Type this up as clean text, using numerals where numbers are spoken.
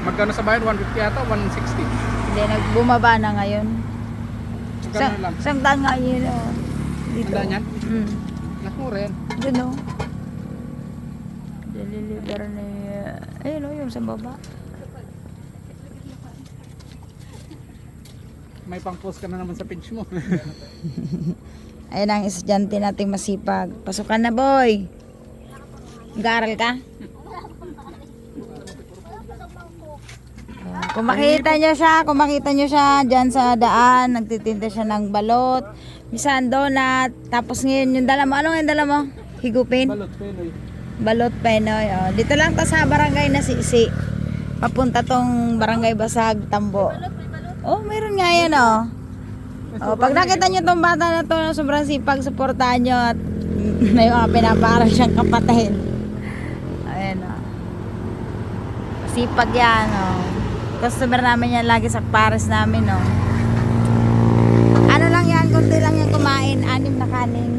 Magkano sa bayan? 150 yata? 160? Hindi, nagbumaba na ngayon. Magkano lang? Isang daan nga yun, oh. Dito. Ang daan yan? Mm. Nakumura yan. Doon, oh. Deliver ni... Ayun, oh, yung sa baba. May pang-post ka na naman sa page mo. Ayun ang estudyante nating masipag. Pasukan na, boy. Nag-aaral ka? Kung makita nyo siya dyan sa daan, nagtitinda siya ng balot, misan donut, tapos ngayon yung dala mo, ano yung dala mo? Higupin? Balot, Penoy. Balot Penoy. Oh. Dito lang to sa barangay na Sisi. Papunta tong barangay Basag, Tambo. Oh, meron nga yan, oh. Oh, pag nakita nyo tong bata na to, sobrang sipag, supportahan nyo at may mga pinaparang siyang kapatid. Ayan, oh. Sipag yan, oh. Customer namin yan lagi sa pares namin, oh. Ano lang yan, kunti lang yan kumain, 6 na kanin.